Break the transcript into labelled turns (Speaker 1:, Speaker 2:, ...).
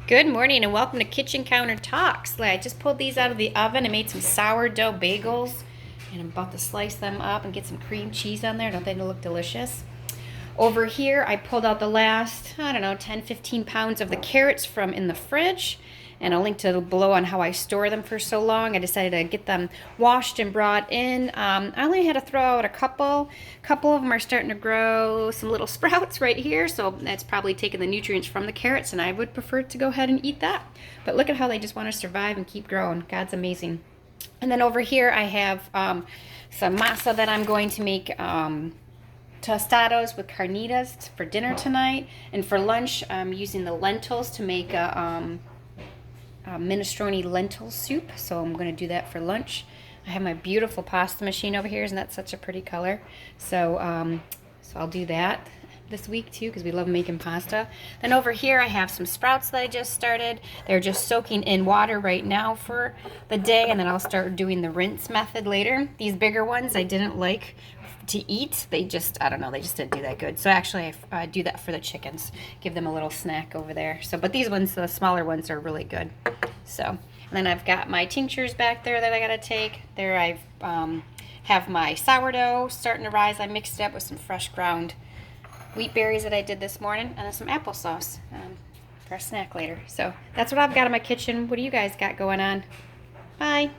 Speaker 1: Good morning and welcome to Kitchen Counter Talks. I just pulled these out of the oven and made some sourdough bagels, and I'm about to slice them up and get some cream cheese on there. Don't they look delicious? Over here I pulled out the last, 10-15 pounds of the carrots from in the fridge, and I'll link to below on how I store them for so long. I decided to get them washed and brought in. I only had to throw out a couple of them are starting to grow some little sprouts right here, so that's probably taking the nutrients from the carrots, and I would prefer to go ahead and eat that. But look at how they just want to survive and keep growing. God's amazing. And then over here I have some masa that I'm going to make tostados with carnitas for dinner tonight, and for lunch I'm using the lentils to make a minestrone lentil soup, so I'm going to do that for lunch. I have my beautiful pasta machine over here, isn't that such a pretty color? So I'll do that this week too, because we love making pasta. Then over here I have some sprouts that I just started. They're just soaking in water right now for the day, and then I'll start doing the rinse method later. These bigger ones I didn't like to eat. They just, I don't know, they just didn't do that good. So actually I do that for the chickens, give them a little snack over there. So, but these ones, the smaller ones, are really good. So, and then I've got my tinctures back there that I gotta take. There I've have my sourdough starting to rise. I mixed it up with some fresh ground wheat berries that I did this morning, and then some applesauce for a snack later. So that's what I've got in my kitchen. What do you guys got going on? Bye.